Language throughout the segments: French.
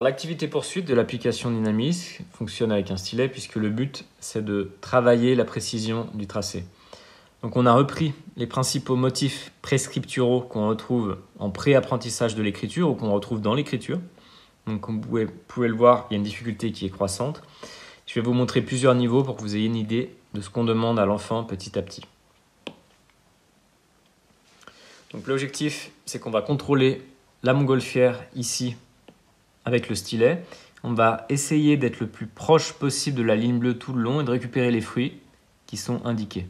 L'activité poursuite de l'application Dynamis fonctionne avec un stylet puisque le but c'est de travailler la précision du tracé. Donc on a repris les principaux motifs prescripturaux qu'on retrouve en pré-apprentissage de l'écriture ou qu'on retrouve dans l'écriture. Donc comme vous pouvez le voir, il y a une difficulté qui est croissante. Je vais vous montrer plusieurs niveaux pour que vous ayez une idée de ce qu'on demande à l'enfant petit à petit. Donc l'objectif c'est qu'on va contrôler la montgolfière ici avec le stylet. On va essayer d'être le plus proche possible de la ligne bleue tout le long et de récupérer les fruits qui sont indiqués.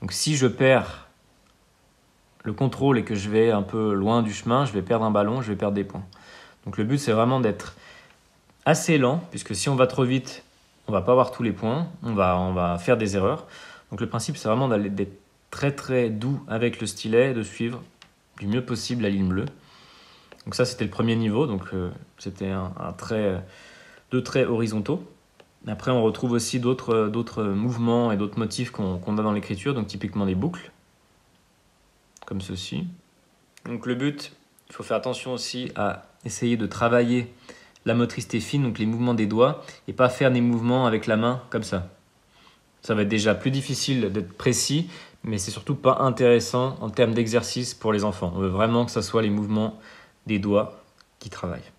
Donc si je perds le contrôle et que je vais un peu loin du chemin, je vais perdre un ballon, je vais perdre des points. Donc le but c'est vraiment d'être assez lent, puisque si on va trop vite, on ne va pas avoir tous les points, on va faire des erreurs. Donc le principe c'est vraiment d'être très très doux avec le stylet, de suivre du mieux possible la ligne bleue. Donc ça c'était le premier niveau, donc c'était deux traits horizontaux. Après on retrouve aussi d'autres mouvements et d'autres motifs qu'on a dans l'écriture, donc typiquement des boucles, comme ceci. Donc le but, il faut faire attention aussi à essayer de travailler la motricité fine, donc les mouvements des doigts, et pas faire des mouvements avec la main comme ça. Ça va être déjà plus difficile d'être précis, mais c'est surtout pas intéressant en termes d'exercice pour les enfants. On veut vraiment que ce soit les mouvements des doigts qui travaillent.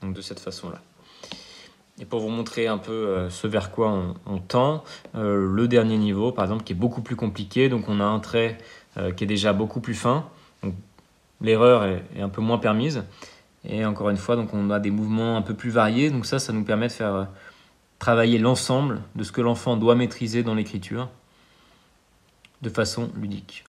Donc de cette façon-là. Et pour vous montrer un peu ce vers quoi on tend, le dernier niveau, par exemple, qui est beaucoup plus compliqué. Donc on a un trait qui est déjà beaucoup plus fin. L'erreur est un peu moins permise. Et encore une fois, donc on a des mouvements un peu plus variés. Donc ça nous permet de faire travailler l'ensemble de ce que l'enfant doit maîtriser dans l'écriture de façon ludique.